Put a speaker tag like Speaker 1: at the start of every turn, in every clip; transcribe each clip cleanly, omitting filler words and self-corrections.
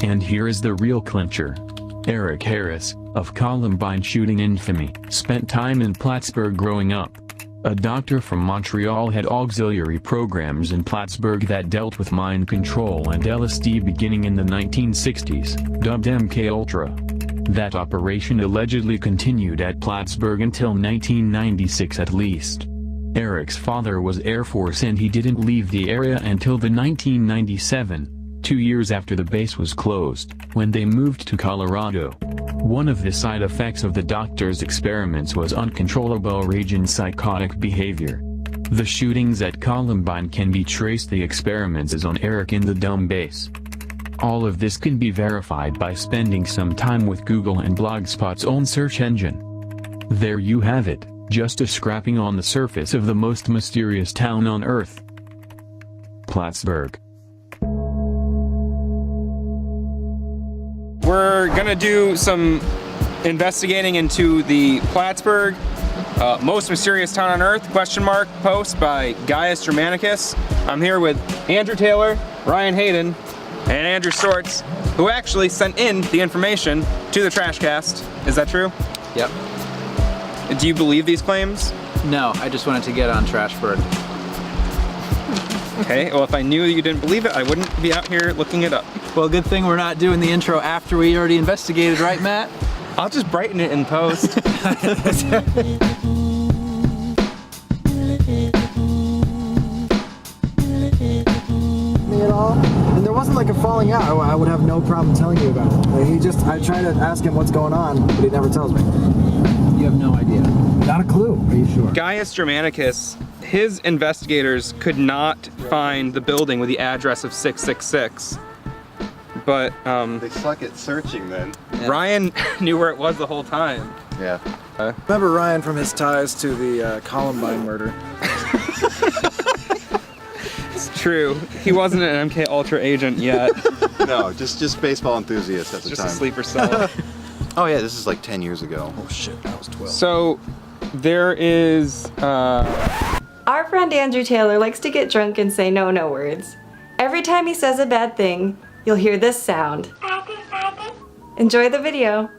Speaker 1: And here is the real clincher. Eric Harris, of Columbine shooting infamy, spent time in Plattsburgh growing up. A doctor from Montreal had auxiliary programs in Plattsburgh that dealt with mind control and LSD beginning in the 1960s, dubbed MK-Ultra. That operation allegedly continued at Plattsburgh until 1996 at least. Eric's father was Air Force and he didn't leave the area until the 1997, 2 years after the base was closed, when they moved to Colorado. One of the side effects of the doctor's experiments was uncontrollable rage and psychotic behavior. The shootings at Columbine can be traced the experiments as on Eric in the dumb base. All of this can be verified by spending some time with Google and Blogspot's own search engine. There you have it, just a scraping on the surface of the most mysterious town on Earth. Plattsburgh.
Speaker 2: We're gonna do some investigating into the Plattsburgh, most mysterious town on Earth, post by Gaius Germanicus. I'm here with Andrew Taylor, Ryan Hayden, and Andrew Stortz, who actually sent in the information to the TRASHcast. Is that true?
Speaker 3: Yep.
Speaker 2: Do you believe these claims?
Speaker 3: No, I just wanted to get on TRASHburgh.
Speaker 2: Okay, well if I knew you didn't believe it, I wouldn't be out here looking it up.
Speaker 3: Well, good thing we're not doing the intro after we already investigated, right, Matt?
Speaker 2: I'll just brighten it in post.
Speaker 4: Me at all, and there wasn't like a falling out. I would have no problem telling you about it. Like, I try to ask him what's going on, but he never tells me.
Speaker 3: You have no idea.
Speaker 4: Not a clue. Are you sure?
Speaker 2: Gaius Germanicus, his investigators could not find the building with the address of 666. But
Speaker 5: they suck at searching then.
Speaker 3: Yeah.
Speaker 2: Ryan knew where it was the whole time.
Speaker 5: Yeah.
Speaker 4: Remember Ryan from his ties to the Columbine murder.
Speaker 2: It's true. He wasn't an MK Ultra agent yet.
Speaker 5: No, just baseball enthusiast at the
Speaker 2: Just
Speaker 5: time.
Speaker 2: a sleeper cell.
Speaker 5: Oh yeah, this is like 10 years ago.
Speaker 4: Oh shit, I was 12.
Speaker 2: So there is
Speaker 6: Our friend Andrew Taylor likes to get drunk and say no words. Every time he says a bad thing, you'll hear this sound. Enjoy the video.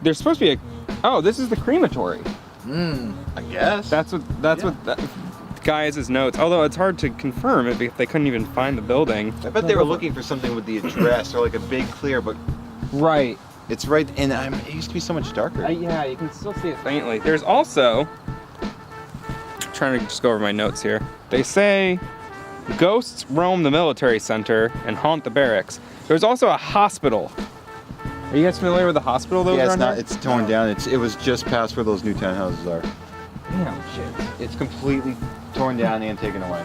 Speaker 2: there's supposed to be a oh, this is the crematory.
Speaker 5: I guess.
Speaker 2: What that Gaius' notes. Although it's hard to confirm it because they couldn't even find the building.
Speaker 5: I bet they were looking for something with the address or like a big clear, but
Speaker 2: Right.
Speaker 5: it's right, and it used to be so much darker.
Speaker 2: Yeah, you can still see it faintly. There's also, trying to just go over my notes here. They say ghosts roam the military center and haunt the barracks. There's also a hospital. Are you guys familiar with the hospital that was
Speaker 5: Yeah, it's
Speaker 2: around
Speaker 5: not.
Speaker 2: here?
Speaker 5: It's torn down. It was just past where those new townhouses are.
Speaker 2: Damn, shit.
Speaker 5: It's completely torn down and taken away.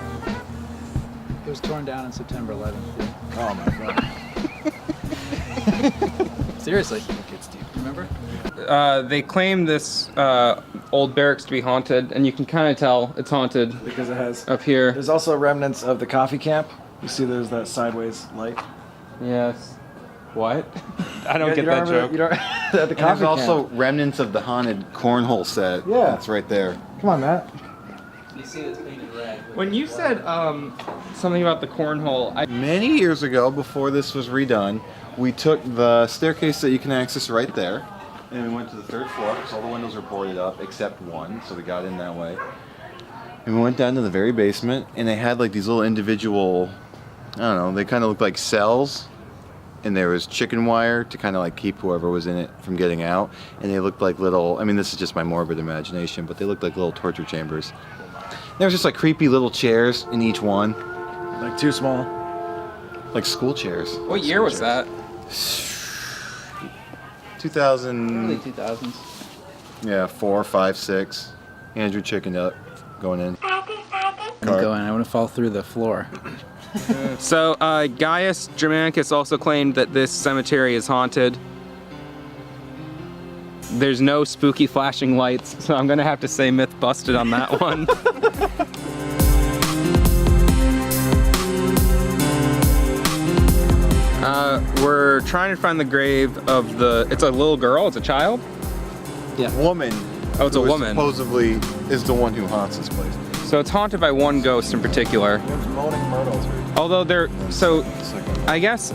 Speaker 3: It was torn down on September 11th.
Speaker 5: Oh my god.
Speaker 3: Seriously. Kids, do you remember?
Speaker 2: They claim this old barracks to be haunted, and you can kind of tell it's haunted
Speaker 4: Because it has.
Speaker 2: up here.
Speaker 4: There's also remnants of the coffee camp. You see there's that sideways light.
Speaker 2: Yes. What? I don't get
Speaker 4: You
Speaker 2: that
Speaker 4: remember-
Speaker 2: joke.
Speaker 4: You don't, at the
Speaker 5: And there's
Speaker 4: coffee
Speaker 5: also
Speaker 4: camp.
Speaker 5: remnants of the haunted cornhole set.
Speaker 4: Yeah.
Speaker 5: That's right there.
Speaker 4: Come on, Matt.
Speaker 3: You see it's painted red.
Speaker 2: When you said something about the cornhole,
Speaker 5: Many years ago, before this was redone, we took the staircase that you can access right there, and we went to the third floor because all the windows are boarded up except one, so we got in that way. And we went down to the very basement, and they had like these little individual, I don't know, they kind of looked like cells, and there was chicken wire to kind of like keep whoever was in it from getting out, and they looked like little, I mean this is just my morbid imagination, but they looked like little torture chambers. There was just like creepy little chairs in each one.
Speaker 4: Like too small.
Speaker 5: Like school chairs.
Speaker 2: what year was that?
Speaker 5: 2000.
Speaker 3: Early 2000s.
Speaker 5: Yeah, 4, 5, 6. Andrew chickened up going in.
Speaker 3: I'm going. I want to fall through the floor.
Speaker 2: So, Gaius Germanicus also claimed that this cemetery is haunted. There's no spooky flashing lights, so I'm gonna have to say myth busted on that one. We're trying to find the grave of it's a little girl, it's a child?
Speaker 5: Woman.
Speaker 2: Oh, it's a
Speaker 5: who
Speaker 2: woman.
Speaker 5: Supposedly is the one who haunts this place.
Speaker 2: So it's haunted by one ghost in particular.
Speaker 4: There's moaning myrtles.
Speaker 2: Although I guess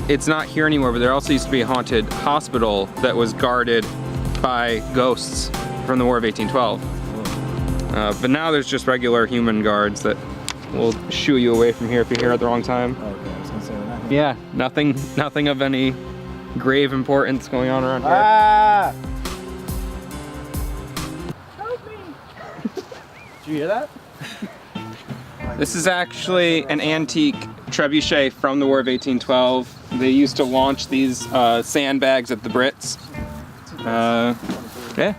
Speaker 2: it's not here anymore, but there also used to be a haunted hospital that was guarded by ghosts from the War of 1812. But now there's just regular human guards that will shoo you away from here if you're here at the wrong time.
Speaker 4: Oh, okay, I was gonna say that.
Speaker 2: Yeah, nothing of any grave importance going on around here.
Speaker 4: Ah! Help me! Did you hear that?
Speaker 2: This is actually an antique trebuchet from the War of 1812. They used to launch these sandbags at the Brits. Yeah.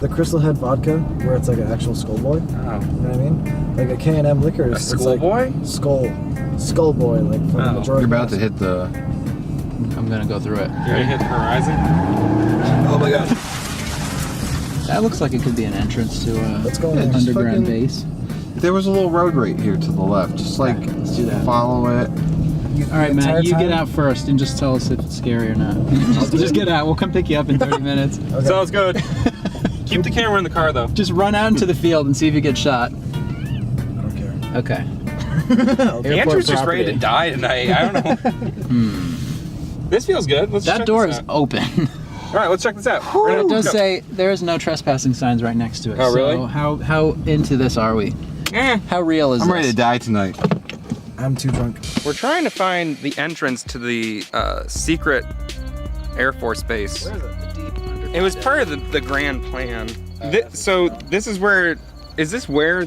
Speaker 4: The Crystal Head vodka, where it's like an actual schoolboy.
Speaker 2: Oh.
Speaker 4: You know what I mean? Like a K&M liquor.
Speaker 2: A schoolboy?
Speaker 4: Skullboy, like for the majority.
Speaker 5: You're about to hit the...
Speaker 3: I'm gonna go through it.
Speaker 2: You're gonna hit the horizon?
Speaker 4: Oh my god.
Speaker 3: That looks like it could be an entrance to a
Speaker 4: Let's go in.
Speaker 5: just
Speaker 3: underground
Speaker 5: fucking-
Speaker 3: base.
Speaker 5: There was a little road right here to the left. Just like,
Speaker 3: Let's do that.
Speaker 5: follow it.
Speaker 3: All right,
Speaker 4: entire
Speaker 3: Matt, you
Speaker 4: time?
Speaker 3: get out first and just tell us if it's scary or not. just get out. We'll come pick you up in 30 minutes.
Speaker 4: Okay.
Speaker 2: Sounds good. Keep the camera in the car though.
Speaker 3: Just run out into the field and see if you get shot.
Speaker 4: I don't care.
Speaker 3: Okay.
Speaker 2: Andrew's just ready to die tonight. I don't know. This feels good. Let's
Speaker 3: That
Speaker 2: check
Speaker 3: door
Speaker 2: this
Speaker 3: is
Speaker 2: out.
Speaker 3: open.
Speaker 2: All right, let's check this out.
Speaker 3: It does say there is no trespassing signs right next to it.
Speaker 2: Oh, really?
Speaker 3: So how into this are we? How real is
Speaker 5: I'm
Speaker 3: this?
Speaker 5: ready to die tonight.
Speaker 4: I'm too drunk.
Speaker 2: We're trying to find the entrance to the secret Air Force base. It was part of the grand plan. So this is where, is this where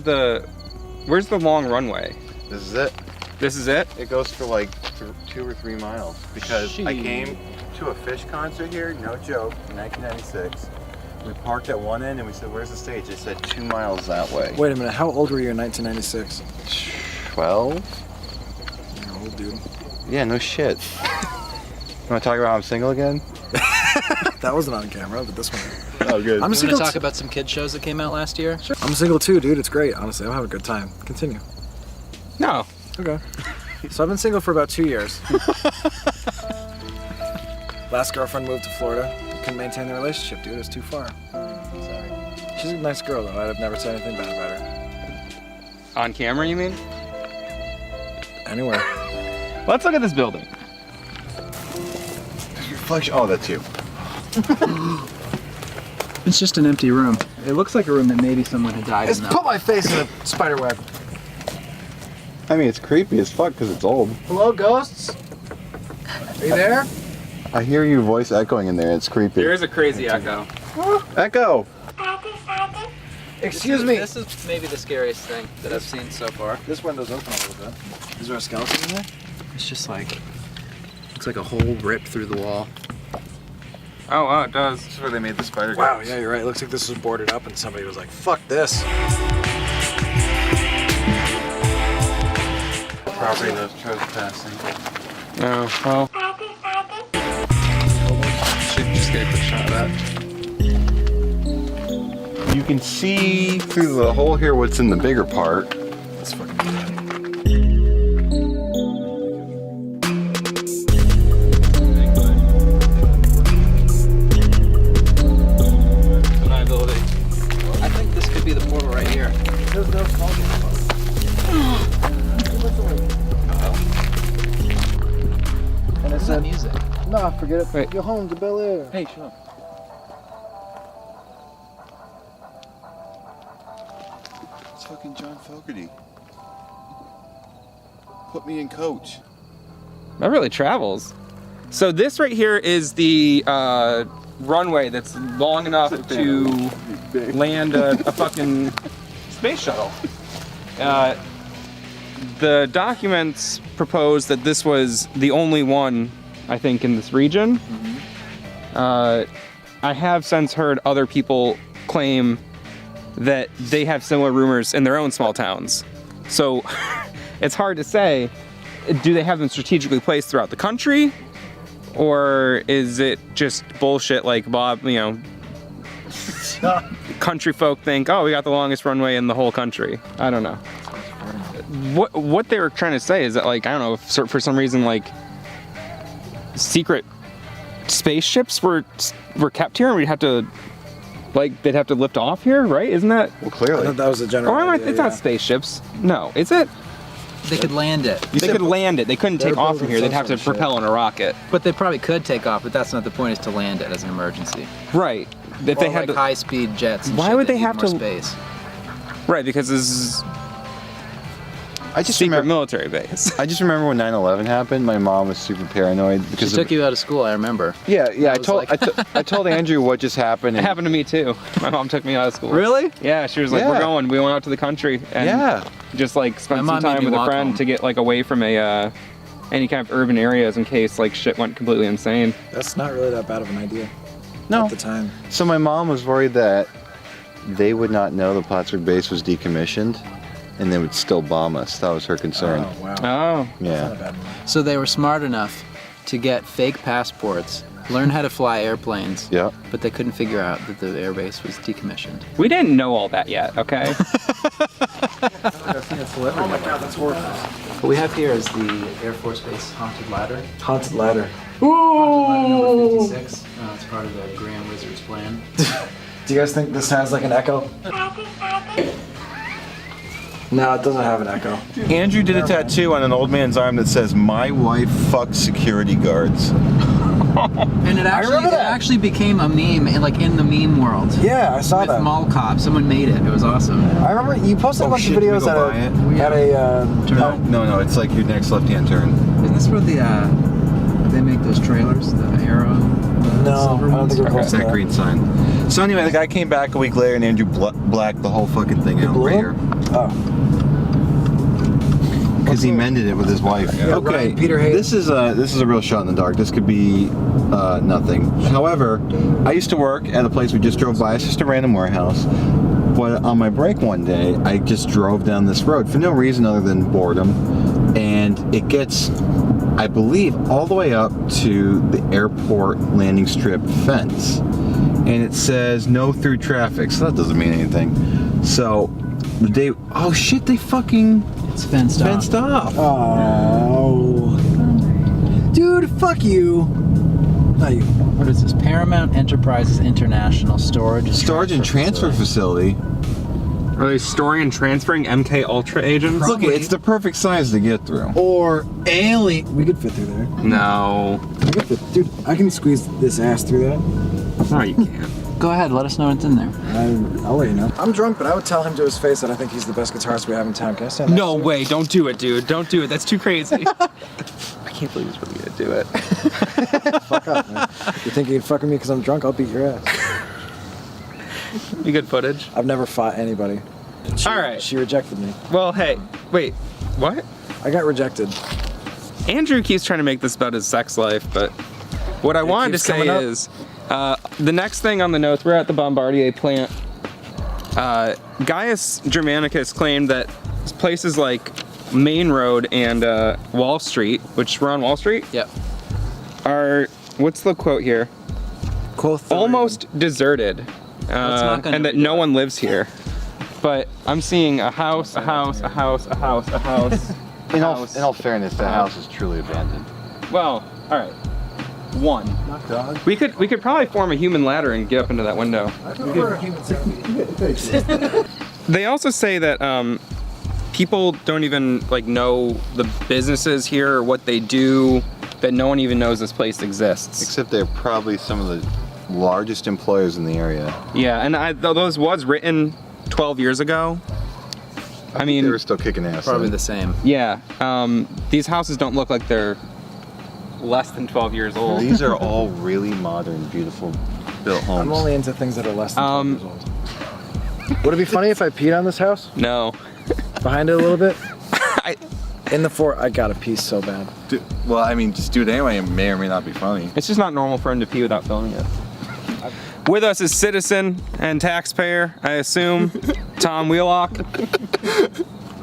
Speaker 2: where's the long runway?
Speaker 5: This is it.
Speaker 2: This is it?
Speaker 5: It goes for like 2 or 3 miles. Because I
Speaker 3: Sheesh.
Speaker 5: came to a Fish concert here, no joke, in 1996. We parked at one end and we said, where's the stage? They said 2 miles that way.
Speaker 4: Wait a minute, how old were you in 1996?
Speaker 5: 12?
Speaker 4: You're old, dude.
Speaker 5: Yeah, no shit. Want to talk about how I'm single again?
Speaker 4: That wasn't on camera, but this one.
Speaker 5: Oh, good.
Speaker 4: I'm
Speaker 3: I'm going to
Speaker 4: single.
Speaker 3: talk about some kid shows that came out last year. Sure.
Speaker 4: I'm single too, dude. It's great. Honestly, I'm having a good time. Continue.
Speaker 2: No.
Speaker 4: Okay. So I've been single for about 2 years. Last girlfriend moved to Florida. Couldn't maintain the relationship, dude. It was too far. Sorry. She's a nice girl, though. I'd have never said anything bad about her.
Speaker 2: On camera, you mean?
Speaker 4: Anywhere.
Speaker 2: Let's look at this building.
Speaker 5: Reflection. Oh, that's you.
Speaker 3: It's just an empty room. It looks like a room that maybe someone had died
Speaker 4: Let's
Speaker 3: in.
Speaker 4: put my face in a spider web.
Speaker 5: I mean, it's creepy as fuck because it's old.
Speaker 4: Hello, ghosts? Are you there?
Speaker 5: I hear your voice echoing in there. It's creepy.
Speaker 2: There is a crazy echo.
Speaker 5: Echo!
Speaker 4: Excuse me.
Speaker 3: This is maybe the scariest thing that I've seen so far.
Speaker 4: This window's open a little bit. Is there a skeleton in there?
Speaker 3: It's just like, looks like a hole ripped through the wall.
Speaker 2: Oh, it does.
Speaker 5: This is where they made the spider
Speaker 4: Wow,
Speaker 5: guards.
Speaker 4: yeah, you're right. It looks like this was boarded up and somebody was like, fuck this.
Speaker 5: Property knows trespassing.
Speaker 2: Oh, well. Should just get a quick shot of that.
Speaker 5: You can see through the hole here what's in the bigger part.
Speaker 4: That's fucking bad.
Speaker 3: I think this could be the portal right here.
Speaker 4: There's no small And it said,
Speaker 3: music.
Speaker 4: nah, forget it.
Speaker 2: Wait.
Speaker 4: Go home to Bel Air.
Speaker 3: Hey, shut up.
Speaker 5: It's fucking John Fogerty. Put me in coach.
Speaker 2: That really travels. So this right here is the runway that's long enough to land a fucking space shuttle. The documents propose that this was the only one, I think, in this region. I have since heard other people claim that they have similar rumors in their own small towns. So it's hard to say. Do they have them strategically placed throughout the country? Or is it just bullshit like Bob, you know, country folk think, oh, we got the longest runway in the whole country. I don't know. What they were trying to say is that, like, I don't know, if for some reason, like, secret spaceships were kept here and we'd have to, like, they'd have to lift off here, right? Isn't that?
Speaker 5: Well,
Speaker 4: I
Speaker 5: clearly.
Speaker 4: thought that was the general
Speaker 2: Or
Speaker 4: idea,
Speaker 2: it's
Speaker 4: yeah.
Speaker 2: not spaceships. No, is it?
Speaker 3: They could land it.
Speaker 2: They could land it. They couldn't take
Speaker 4: They're
Speaker 2: off from here. They'd have to
Speaker 4: building some
Speaker 2: propel in a rocket.
Speaker 3: But they probably could take off, but that's not the point, is to land it as an emergency.
Speaker 2: Right. If
Speaker 3: Or
Speaker 2: they had
Speaker 3: like
Speaker 2: to,
Speaker 3: high-speed jets and
Speaker 2: Why
Speaker 3: shit
Speaker 2: would
Speaker 3: that
Speaker 2: they
Speaker 3: need
Speaker 2: have
Speaker 3: more
Speaker 2: to-
Speaker 3: space.
Speaker 2: right, because this is
Speaker 5: I just
Speaker 2: secret
Speaker 5: remember.
Speaker 2: military base.
Speaker 5: I just remember when 9/11 happened. My mom was super paranoid
Speaker 3: She
Speaker 5: because
Speaker 3: took you out of school, I remember.
Speaker 5: Yeah. I
Speaker 3: was
Speaker 5: told
Speaker 3: like-
Speaker 5: I told Andrew what just happened.
Speaker 2: It
Speaker 5: And,
Speaker 2: happened to me too. My mom took me out of school.
Speaker 3: Really?
Speaker 2: Yeah, she was like,
Speaker 5: Yeah.
Speaker 2: "We're going." We went out to the country and
Speaker 5: Yeah.
Speaker 2: just like spent
Speaker 3: My
Speaker 2: some
Speaker 3: mom made
Speaker 2: time
Speaker 3: me
Speaker 2: with a
Speaker 3: walk
Speaker 2: friend
Speaker 3: home.
Speaker 2: to get like away from any kind of urban areas in case like shit went completely insane.
Speaker 4: That's not really that bad of an idea
Speaker 5: No.
Speaker 4: at the time.
Speaker 5: So my mom was worried that they would not know the Plattsburgh base was decommissioned, and they would still bomb us. That was her concern.
Speaker 4: Oh, wow.
Speaker 2: Oh,
Speaker 5: Yeah.
Speaker 4: Not a bad one.
Speaker 3: So they were smart enough to get fake passports, learn how to fly airplanes,
Speaker 5: Yep.
Speaker 3: but they couldn't figure out that the airbase was decommissioned.
Speaker 2: we didn't know all that yet. Okay.
Speaker 4: Oh my god, that's horrible.
Speaker 3: What we have here is the Air Force Base Haunted Ladder.
Speaker 4: Haunted ladder.
Speaker 3: Haunted Ladder number 56. It's part of the Grand Wizard's plan.
Speaker 4: Do you guys think this has like an echo? No, it doesn't have an echo.
Speaker 5: Andrew did a tattoo on an old man's arm that says, "My wife fucked security guards."
Speaker 3: And it
Speaker 4: remember that.
Speaker 3: actually became a meme, in the meme world.
Speaker 4: Yeah, I saw
Speaker 3: With
Speaker 4: that.
Speaker 3: Mall Cop, someone made it. It was awesome.
Speaker 4: I remember you posted a bunch
Speaker 5: shit,
Speaker 4: of
Speaker 5: did we
Speaker 4: videos
Speaker 5: go by it?
Speaker 4: at a
Speaker 5: No, it's like your next left-hand turn.
Speaker 3: Isn't this where they make those trailers, the Arrow?
Speaker 4: no, I
Speaker 3: silver
Speaker 4: don't
Speaker 3: ones?
Speaker 4: think we're close
Speaker 5: It's
Speaker 4: to
Speaker 5: that
Speaker 4: that.
Speaker 5: green sign. So anyway, the guy came back a week later, and Andrew blacked the whole fucking thing out
Speaker 4: Blew
Speaker 5: right
Speaker 4: him?
Speaker 5: here
Speaker 4: Oh.
Speaker 5: because he mended it with his wife. Okay,
Speaker 4: right, Peter Hayes.
Speaker 5: this is a real shot in the dark. This could be nothing. However, I used to work at a place we just drove by. It's just a random warehouse. But on my break one day, I just drove down this road for no reason other than boredom, and it gets, I believe, all the way up to the airport landing strip fence, and it says no through traffic, so that doesn't mean anything. So oh shit, they fucking
Speaker 3: It's fenced off.
Speaker 4: Oh. Dude, fuck you. Not you.
Speaker 3: What is this? Paramount Enterprises International Storage
Speaker 5: and transfer facility.
Speaker 2: Are they storing and transferring MK Ultra agents?
Speaker 5: Look, it's the perfect size to get through.
Speaker 4: Or alien. We could fit through there.
Speaker 2: No.
Speaker 4: I could fit, dude, I can squeeze this ass through that.
Speaker 2: No, you can't.
Speaker 3: Go ahead, let us know what's in there.
Speaker 4: I'll let you know. I'm drunk, but I would tell him to his face that I think he's the best guitarist we have in town. Can I stand
Speaker 2: No way, don't do it, dude. Don't do it. That's too crazy. I can't believe he's really gonna do it.
Speaker 4: Fuck up, man. You think you'd fuck with me because I'm drunk? I'll beat your ass.
Speaker 2: Be good footage.
Speaker 4: I've never fought anybody.
Speaker 2: All right.
Speaker 4: She rejected me.
Speaker 2: Well, hey, wait, what?
Speaker 4: I got rejected.
Speaker 2: Andrew keeps trying to make this about his sex life, but what I wanted to
Speaker 4: keeps
Speaker 2: say
Speaker 4: coming up.
Speaker 2: is, the next thing on the notes, we're at the Bombardier plant. Gaius Germanicus claimed that places like Main Road and Wall Street, which we're on Wall Street,
Speaker 3: Yep.
Speaker 2: are, what's the quote here? Almost deserted,
Speaker 3: not gonna
Speaker 2: and that
Speaker 3: be
Speaker 2: no
Speaker 3: good.
Speaker 2: one lives here. But I'm seeing a house, a house, a house, a house, a house.
Speaker 5: In all fairness, that house is truly abandoned.
Speaker 2: Well, all right. One. We could probably form a human ladder and get up into that window. They also say that people don't even like know the businesses here or what they do. That no one even knows this place exists.
Speaker 5: Except they're probably some of the largest employers in the area.
Speaker 2: Yeah, and those was written 12 years ago. I mean,
Speaker 5: They were still kicking ass.
Speaker 3: Probably
Speaker 5: then.
Speaker 3: the same.
Speaker 2: yeah. These houses don't look like they're less than 12 years old.
Speaker 5: These are all really modern, beautiful built homes.
Speaker 4: I'm only into things that are less than 12 years old. Would it be funny if I peed on this house?
Speaker 2: No.
Speaker 4: Behind it a little bit?
Speaker 2: I-
Speaker 4: In the fort, I gotta pee so bad.
Speaker 5: Well, I mean, just do it anyway. It may or may not be funny.
Speaker 2: It's just not normal for him to pee without filming it. With us is citizen and taxpayer, I assume, Tom Wheelock.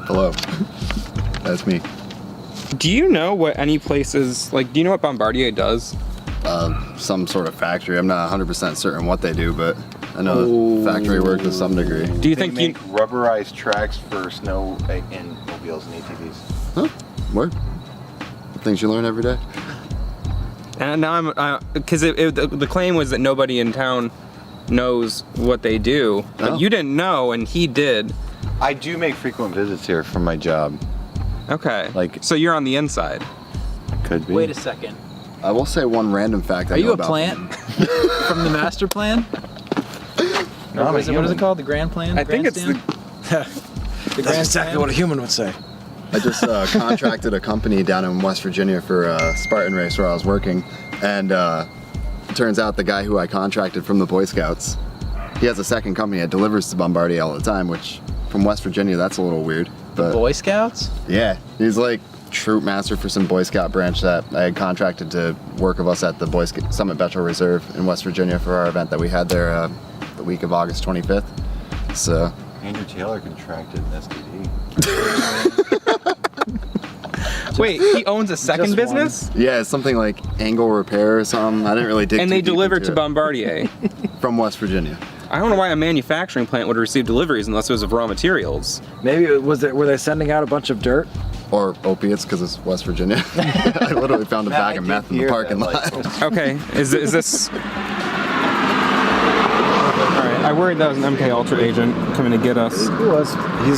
Speaker 5: Hello. That's me.
Speaker 2: Do you know what any places, like, do you know what Bombardier does?
Speaker 7: Some sort of factory. I'm not 100% certain what they do, but I know the factory work to some degree.
Speaker 2: Do you
Speaker 5: They
Speaker 2: think
Speaker 5: make rubberized tracks for snow and mobiles and ATVs.
Speaker 7: Huh? Word. Things you learn every day.
Speaker 2: and now I'm, because the claim was that nobody in town knows what they do, but
Speaker 7: Oh.
Speaker 2: you didn't know and he did.
Speaker 5: I do make frequent visits here for my job.
Speaker 2: Okay.
Speaker 7: Like-
Speaker 2: so you're on the inside.
Speaker 7: Could be.
Speaker 3: Wait a second.
Speaker 7: I will say one random fact.
Speaker 3: Are you a plant from the master plan?
Speaker 4: No, I'm a
Speaker 3: What is it
Speaker 4: human.
Speaker 3: called? The grand plan?
Speaker 2: I think it's the.
Speaker 4: That's exactly what a human would say.
Speaker 7: I just contracted a company down in West Virginia for a Spartan race where I was working, and it turns out the guy who I contracted from the Boy Scouts, he has a second company that delivers to Bombardier all the time, which from West Virginia, that's a little weird. But
Speaker 3: Boy Scouts?
Speaker 7: yeah, he's like troop master for some Boy Scout branch that I had contracted to work with us at the Boy Scout Summit Betchel Reserve in West Virginia for our event that we had there the week of August 25th. So
Speaker 5: Andrew Taylor contracted an STD.
Speaker 2: Wait, he owns a second
Speaker 4: Just
Speaker 2: business?
Speaker 7: yeah, it's something like angle repair or something. I didn't really dig
Speaker 2: And
Speaker 7: too
Speaker 2: they
Speaker 7: deep
Speaker 2: deliver
Speaker 7: into
Speaker 2: to
Speaker 7: it.
Speaker 2: Bombardier.
Speaker 7: From West Virginia.
Speaker 2: I don't know why a manufacturing plant would receive deliveries unless it was of raw materials.
Speaker 4: Maybe were they sending out a bunch of dirt?
Speaker 7: Or opiates, because it's West Virginia. I literally found a bag of meth in the parking lot.
Speaker 2: Okay, is this? All right, I worried that was an MK Ultra agent coming to get us.
Speaker 4: He was.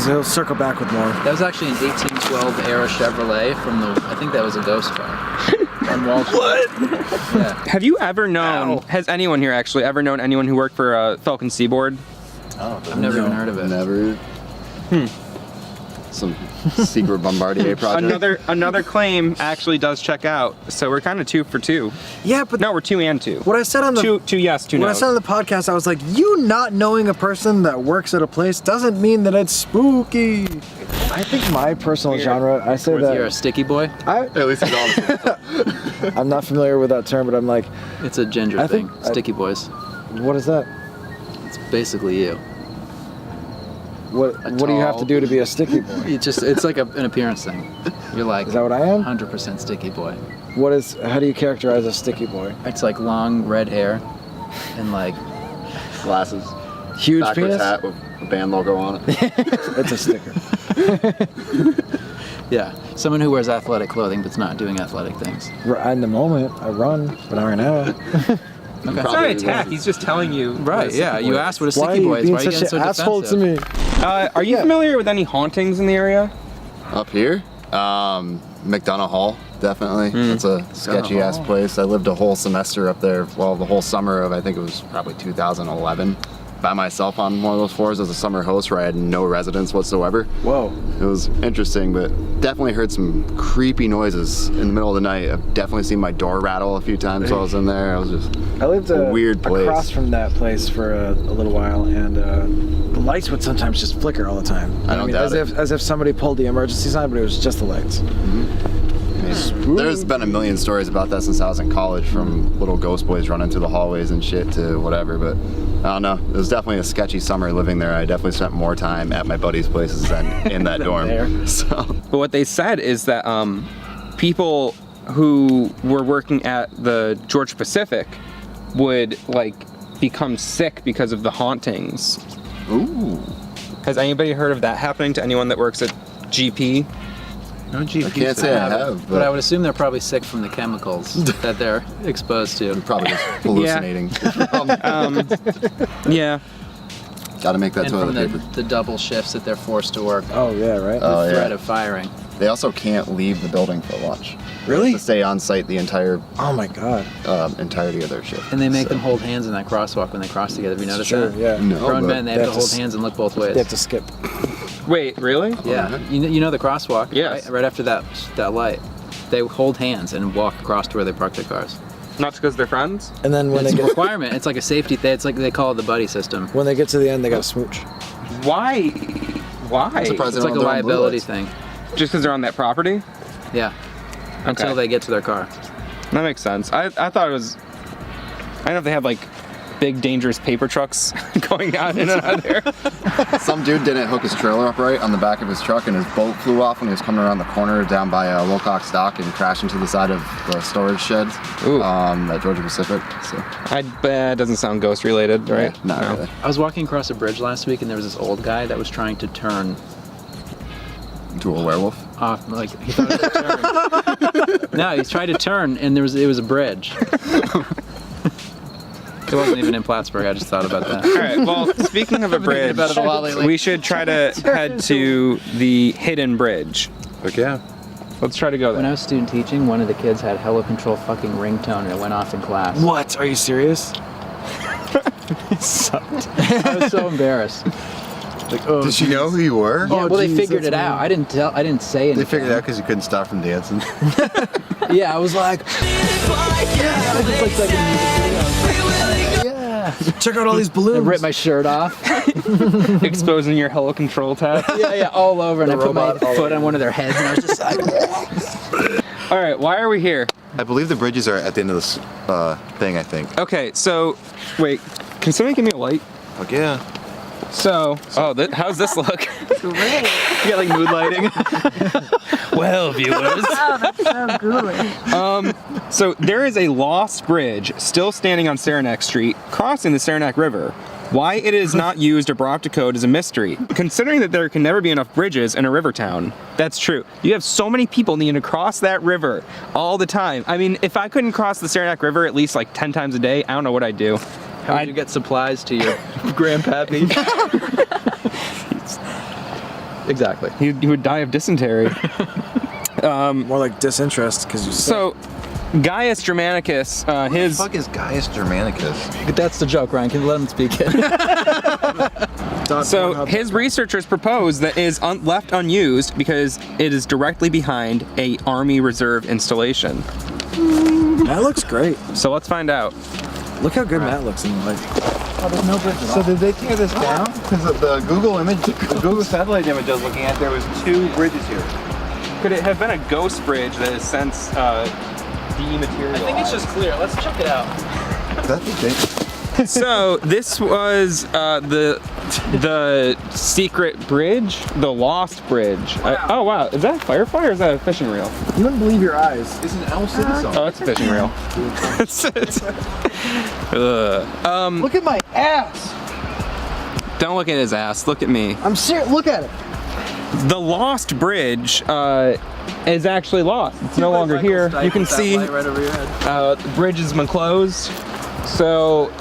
Speaker 4: He'll circle back with more.
Speaker 3: That was actually an 1812 era Chevrolet from the, I think that was a ghost car. On Wall Street. What? Yeah.
Speaker 2: Have you ever known? Has anyone here actually ever known anyone who worked for Falcon Seaboard?
Speaker 3: I've never even heard of it.
Speaker 7: Never. Some secret Bombardier project.
Speaker 2: Another claim actually does check out. So we're kind of 2 for 2.
Speaker 4: Yeah, but
Speaker 2: No, we're 2 and 2.
Speaker 4: what I said on the
Speaker 2: Two yes, 2 no.
Speaker 4: when I said on the podcast, I was like, you not knowing a person that works at a place doesn't mean that it's spooky. I think my personal genre, I say
Speaker 3: You're a
Speaker 4: that
Speaker 3: sticky boy?
Speaker 7: At least he's honest.
Speaker 4: I'm not familiar with that term, but I'm like,
Speaker 3: It's a ginger
Speaker 4: I
Speaker 3: thing.
Speaker 4: think-
Speaker 3: Sticky boys.
Speaker 4: what is that?
Speaker 3: It's basically you.
Speaker 4: What do you have to do to be a sticky boy?
Speaker 3: It's like an appearance thing. You're like
Speaker 4: Is that what I am?
Speaker 3: 100% sticky boy.
Speaker 4: How do you characterize a sticky boy?
Speaker 3: It's like long red hair and like
Speaker 7: Glasses.
Speaker 4: Huge
Speaker 7: Backwards
Speaker 4: penis?
Speaker 7: hat with a band logo on it.
Speaker 4: It's a sticker.
Speaker 3: yeah, someone who wears athletic clothing but's not doing athletic things.
Speaker 4: In the moment, I run, but not right now.
Speaker 3: Okay.
Speaker 2: It's not an attack. He's just telling you. what
Speaker 3: Right,
Speaker 2: a
Speaker 3: yeah.
Speaker 2: sticky
Speaker 3: You
Speaker 2: boy
Speaker 3: asked what a
Speaker 4: Why are
Speaker 3: sticky
Speaker 4: you
Speaker 3: boy is.
Speaker 4: being
Speaker 3: Why are you
Speaker 4: such
Speaker 3: getting
Speaker 4: an
Speaker 3: so
Speaker 4: asshole to
Speaker 3: defensive?
Speaker 4: me?
Speaker 2: Are you familiar with any hauntings in the area?
Speaker 7: Up here, McDonough Hall, definitely. It's a sketchy ass place. I lived a whole semester up there. Well, the whole summer of I think it was probably 2011, by myself on one of those floors as a summer host where I had no residents whatsoever.
Speaker 4: Whoa.
Speaker 7: It was interesting, but definitely heard some creepy noises in the middle of the night. I've definitely seen my door rattle a few times while I was in there. I was just
Speaker 4: I lived
Speaker 7: a weird place.
Speaker 4: across from that place for a little while, and the lights would sometimes just flicker all the time.
Speaker 7: I don't doubt
Speaker 4: as if somebody pulled the emergency sign, but it was just the lights.
Speaker 7: There's been a million stories about that since I was in college, from little ghost boys running through the hallways and shit to whatever, but I don't know. It was definitely a sketchy summer living there. I definitely spent more time at my buddies' places than in that dorm.
Speaker 4: there.
Speaker 7: So
Speaker 2: But what they said is that people who were working at the Georgia Pacific would like become sick because of the hauntings.
Speaker 7: ooh.
Speaker 2: Has anybody heard of that happening to anyone that works at GP?
Speaker 3: No GPs
Speaker 7: I can't say I have,
Speaker 3: but I
Speaker 7: but
Speaker 3: would assume they're probably sick from the chemicals that they're exposed to.
Speaker 7: probably just hallucinating.
Speaker 2: Yeah.
Speaker 7: Gotta make that
Speaker 3: And from
Speaker 7: toilet paper.
Speaker 3: the double shifts that they're forced to work.
Speaker 4: Oh yeah, right.
Speaker 7: Oh, yeah.
Speaker 3: Threat of firing.
Speaker 7: They also can't leave the building for lunch. They
Speaker 4: Really?
Speaker 7: have to stay on site the entire
Speaker 4: Oh my god.
Speaker 7: entirety of their shift.
Speaker 3: And they make
Speaker 7: So-
Speaker 3: them hold hands in that crosswalk when they cross together. Have you noticed
Speaker 4: Sure.
Speaker 3: that?
Speaker 4: Yeah.
Speaker 7: No,
Speaker 3: Grown
Speaker 7: but
Speaker 3: men, they have
Speaker 4: they
Speaker 3: to
Speaker 4: have to
Speaker 3: hold hands and look both ways.
Speaker 4: They have to skip.
Speaker 2: Wait, really?
Speaker 3: Yeah, you know the crosswalk.
Speaker 2: Yes.
Speaker 3: Right after that light, they hold hands and walk across to where they park their cars.
Speaker 2: Not because they're friends?
Speaker 4: And then when
Speaker 3: It's
Speaker 4: they
Speaker 3: a
Speaker 4: get
Speaker 3: requirement. It's like a safety thing. It's like they call it the buddy system.
Speaker 4: when they get to the end, they got to smooch.
Speaker 2: Why? Why?
Speaker 7: surprised
Speaker 3: It's like a liability thing.
Speaker 2: Just because they're on that property?
Speaker 3: Yeah. Until they get to their car.
Speaker 2: That makes sense. I thought it was. I don't know if they have like big dangerous paper trucks going out in and out of there.
Speaker 7: Some dude didn't hook his trailer up right on the back of his truck, and his boat flew off when he was coming around the corner down by Wilcox Dock and crashed into the side of the storage shed
Speaker 2: Ooh.
Speaker 7: at Georgia Pacific. So,
Speaker 2: It doesn't sound ghost related, right?
Speaker 7: not
Speaker 2: No.
Speaker 7: really.
Speaker 3: I was walking across a bridge last week and there was this old guy that was trying to turn
Speaker 7: To a werewolf.
Speaker 3: off, like he thought it was a turn. No, he tried to turn and it was a bridge. It wasn't even in Plattsburgh. I just thought about that.
Speaker 2: All right. Well, speaking of a bridge,
Speaker 3: about it a lot lately.
Speaker 2: we should try to head to the hidden bridge.
Speaker 5: But yeah.
Speaker 2: Let's try to go
Speaker 3: When I
Speaker 2: there.
Speaker 3: was student teaching, one of the kids had Hello Control fucking ringtone and it went off in class.
Speaker 4: What? Are you serious?
Speaker 2: It sucked.
Speaker 3: I was so embarrassed.
Speaker 4: Like, oh,
Speaker 5: Did she know who you were?
Speaker 3: Yeah, well, they
Speaker 4: geez,
Speaker 3: figured
Speaker 4: that's
Speaker 3: it out.
Speaker 4: weird.
Speaker 3: I didn't say anything.
Speaker 5: They figured it out because you couldn't stop from dancing.
Speaker 3: Yeah, I was like,
Speaker 4: Check out all these
Speaker 3: I
Speaker 4: balloons.
Speaker 3: ripped my shirt off.
Speaker 2: Exposing your Hello Control tab.
Speaker 3: Yeah, all over, and I put my
Speaker 4: robot all
Speaker 3: foot on one of their heads, and I was just like,
Speaker 2: All right, why are we here?
Speaker 5: I believe the bridges are at the end of this thing, I think.
Speaker 2: Okay, so wait, can somebody give me a light?
Speaker 5: Fuck yeah.
Speaker 2: So, how's this look?
Speaker 6: Great.
Speaker 3: you got like mood lighting.
Speaker 2: Well, viewers.
Speaker 6: Oh, that's so good.
Speaker 2: So there is a lost bridge still standing on Saranac Street, crossing the Saranac River. Why it is not used or brought up to code is a mystery, considering that there can never be enough bridges in a river town. That's true. You have so many people needing to cross that river all the time. I mean, if I couldn't cross the Saranac River at least like 10 times a day, I don't know what I'd do.
Speaker 3: How would you get supplies to your grandpappy? Exactly.
Speaker 2: He would die of dysentery.
Speaker 4: More like disinterest because you.
Speaker 2: So, Gaius Germanicus, his...
Speaker 5: What the fuck is Gaius Germanicus?
Speaker 3: That's the joke, Ryan. Can you let him speak it?
Speaker 2: So his researchers propose that it is left unused because it is directly behind a Army Reserve installation.
Speaker 4: That looks great.
Speaker 2: So let's find out.
Speaker 4: Look how good Matt looks in the light.
Speaker 5: So did they tear this down? Because the Google satellite image I was looking at, there was 2 bridges here.
Speaker 2: Could it have been a ghost bridge that has since dematerialized?
Speaker 3: I think it's just clear. Let's check it out.
Speaker 5: That's the thing.
Speaker 2: So this was the secret bridge, the lost bridge. Oh wow, is that a firefly or is that a fishing reel?
Speaker 4: You wouldn't believe your eyes.
Speaker 5: It's an Owl City song.
Speaker 2: Oh, it's a fishing reel. Ugh.
Speaker 4: Look at my ass.
Speaker 2: Don't look at his ass. Look at me.
Speaker 4: I'm serious. Look at it.
Speaker 2: The lost bridge is actually lost. It's no longer here. You can see
Speaker 3: right over your head.
Speaker 2: the bridge has been closed. So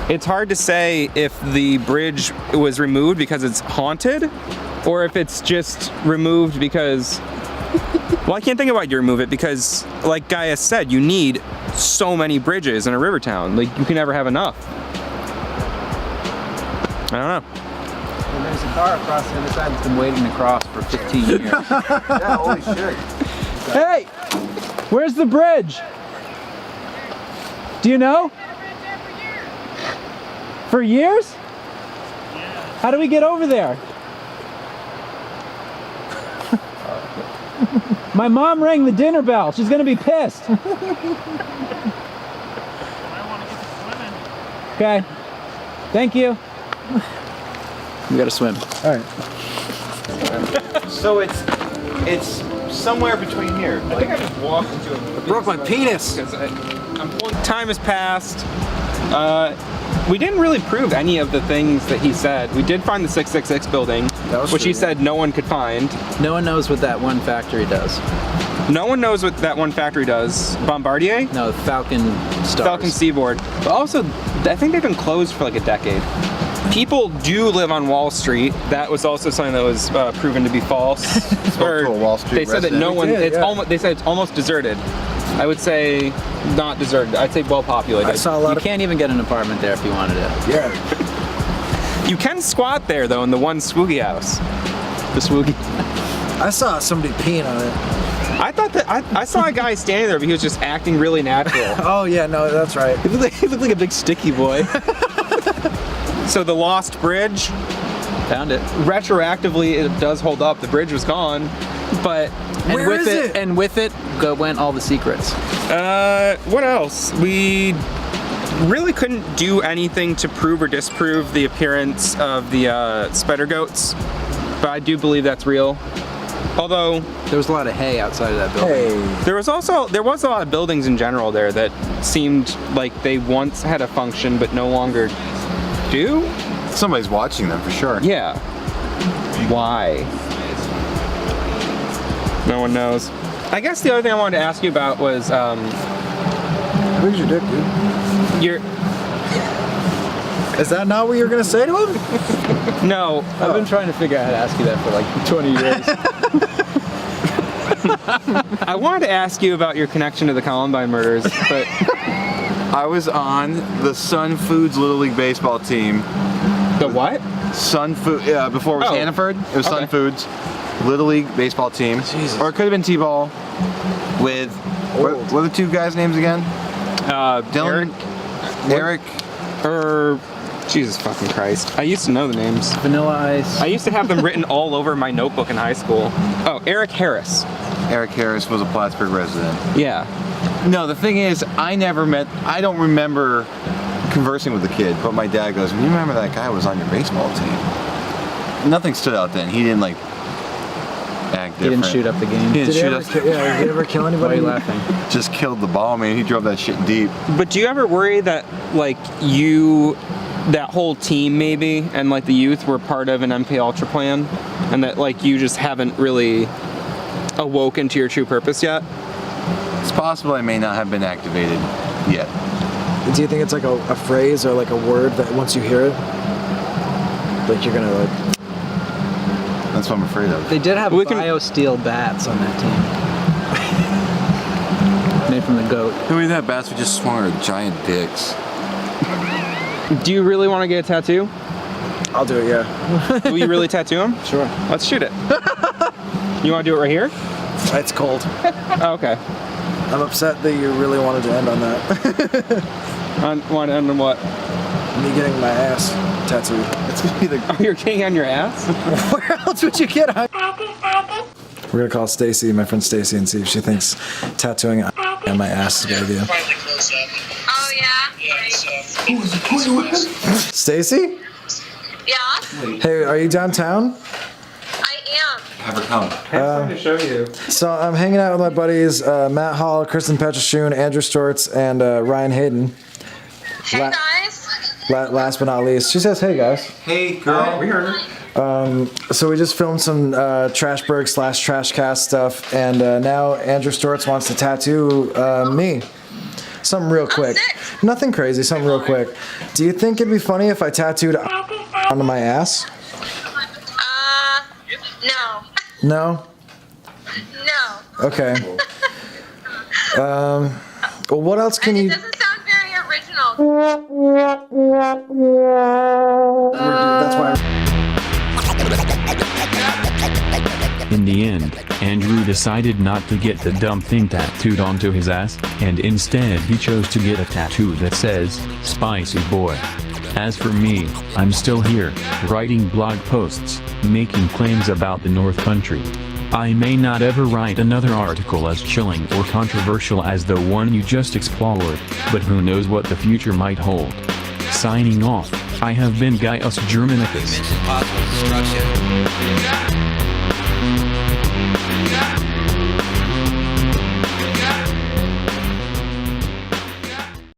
Speaker 2: it's hard to say if the bridge was removed because it's haunted or if it's just removed because, well, I can't think of why you remove it because, like Gaius said, you need so many bridges in a river town. Like, you can never have enough. I don't know.
Speaker 3: And there's a car across the other side that's been waiting to cross for 15 years.
Speaker 5: Yeah, holy shit.
Speaker 3: Hey! Where's the bridge? Do you know? For years? How do we get over there? My mom rang the dinner bell. She's gonna be pissed. Okay. Thank you. We gotta swim.
Speaker 4: All right.
Speaker 5: So it's somewhere between here.
Speaker 2: I think I just walked into a
Speaker 4: Broke my penis.
Speaker 2: because time has passed. We didn't really prove any of the things that he said. We did find the 666 building,
Speaker 4: was
Speaker 2: which he
Speaker 4: true.
Speaker 2: said no one could find.
Speaker 3: No one knows what that one factory does.
Speaker 2: No one knows what that one factory does. Bombardier?
Speaker 3: No, Falcon Stars.
Speaker 2: Falcon Seaboard. But also, I think they've been closed for like a decade. People do live on Wall Street. That was also something that was proven to be false.
Speaker 5: Spoke to a Wall Street
Speaker 2: they said that no
Speaker 5: resident.
Speaker 2: one.
Speaker 4: They did,
Speaker 2: It's
Speaker 4: yeah.
Speaker 2: almost. They said it's almost deserted. I would say not deserted. I'd say well populated.
Speaker 4: I saw a lot
Speaker 3: You
Speaker 4: of.
Speaker 3: can't even get an apartment there if you wanted it.
Speaker 4: Yeah.
Speaker 2: You can squat there though in the one swoogie house.
Speaker 3: The swoogie.
Speaker 4: I saw somebody peeing on it.
Speaker 2: I thought that I saw a guy standing there, but he was just acting really natural.
Speaker 4: Oh yeah, no, that's right.
Speaker 3: He looked like a big sticky boy.
Speaker 2: So the lost bridge,
Speaker 3: Found it.
Speaker 2: retroactively, it does hold up. The bridge was gone, but
Speaker 4: Where is it?
Speaker 3: And with it went all the secrets.
Speaker 2: what else? We really couldn't do anything to prove or disprove the appearance of the spider goats, but I do believe that's real. Although
Speaker 3: There was a lot of hay outside of that building.
Speaker 4: Hey.
Speaker 2: there was a lot of buildings in general there that seemed like they once had a function but no longer do.
Speaker 5: Somebody's watching them for sure.
Speaker 2: Yeah. Why? No one knows. I guess the other thing I wanted to ask you about was
Speaker 4: How big's your dick, dude?
Speaker 2: your
Speaker 4: Is that not what you're gonna say to him?
Speaker 2: no.
Speaker 3: I've been trying to figure out how to ask you that for like 20 years.
Speaker 2: I wanted to ask you about your connection to the Columbine murders, but
Speaker 5: I was on the Sun Foods Little League baseball team.
Speaker 2: the what?
Speaker 5: Sun Food, before it was
Speaker 2: Oh.
Speaker 5: Hannaford, it was Sun
Speaker 2: Okay.
Speaker 5: Foods Little League baseball team.
Speaker 4: Jesus.
Speaker 5: Or it could have been T-ball with, what are the two guys' names again? Dylan? Eric.
Speaker 2: Jesus fucking Christ. I used to know the names.
Speaker 3: Vanilla Ice.
Speaker 2: I used to have them written all over my notebook in high school. Oh, Eric Harris.
Speaker 5: Eric Harris was a Plattsburgh resident.
Speaker 2: Yeah.
Speaker 5: No, the thing is, I don't remember conversing with the kid, but my dad goes, you remember that guy was on your baseball team? Nothing stood out then. He didn't like act
Speaker 3: He
Speaker 5: different.
Speaker 3: didn't shoot up the game.
Speaker 5: He didn't
Speaker 4: Did he
Speaker 5: shoot
Speaker 4: ever,
Speaker 5: us.
Speaker 4: did he ever kill
Speaker 3: Why are
Speaker 4: anybody?
Speaker 3: you laughing?
Speaker 5: Just killed the ball, man. He drove that shit deep.
Speaker 2: But do you ever worry that, like, that whole team maybe, and like the youth were part of an MP Ultra plan, and that like you just haven't really awoken to your true purpose yet?
Speaker 5: It's possible I may not have been activated yet.
Speaker 4: Do you think it's like a phrase or like a word that once you hear it, like you're gonna like?
Speaker 5: That's what I'm afraid of.
Speaker 3: They did have
Speaker 2: We can-
Speaker 3: BioSteel bats on that team. Made from the goat.
Speaker 5: Who made that bats? We just swung our giant dicks.
Speaker 2: Do you really want to get a tattoo?
Speaker 4: I'll do it. Yeah.
Speaker 2: Will you really tattoo him?
Speaker 4: Sure.
Speaker 2: Let's shoot it. You want to do it right here?
Speaker 4: It's cold.
Speaker 2: Oh, okay.
Speaker 4: I'm upset that you really wanted to end on that.
Speaker 2: On what?
Speaker 4: Me getting my ass tattooed.
Speaker 5: It's gonna be the.
Speaker 2: Oh, you're getting on your ass?
Speaker 4: Where else would you get on? We're gonna call Stacy, my friend Stacy, and see if she thinks tattooing on my ass is a good idea.
Speaker 8: Oh yeah.
Speaker 4: Stacy?
Speaker 8: Yeah,
Speaker 4: Hey, are you downtown?
Speaker 8: I am.
Speaker 5: Have her come.
Speaker 2: To show you.
Speaker 4: So I'm hanging out with my buddies Matt Hall, Kristen Petrashun, Andrew Stortz, and Ryan Hayden.
Speaker 8: Hey
Speaker 4: La-
Speaker 8: guys.
Speaker 4: Last but not least, she says, "Hey guys."
Speaker 5: Hey, girl.
Speaker 2: We heard her.
Speaker 4: So we just filmed some TRASHburgh / TRASHcast stuff, and now Andrew Stortz wants to tattoo me. Something real quick.
Speaker 8: sick.
Speaker 4: Nothing crazy, something real quick. Do you think it'd be funny if I tattooed onto my ass?
Speaker 8: No.
Speaker 4: No?
Speaker 8: No.
Speaker 4: Okay. Well, what else can
Speaker 8: It
Speaker 4: you...
Speaker 8: doesn't sound very original.
Speaker 4: That's why...
Speaker 1: In the end, Andrew decided not to get the dumb thing tattooed onto his ass, and instead he chose to get a tattoo that says, "Spicy Boy." As for me, I'm still here, writing blog posts, making claims about the North Country. I may not ever write another article as chilling or controversial as the one you just explored, but who knows what the future might hold. Signing off, I have been Gaius Germanicus.
Speaker 9: Impossible destruction.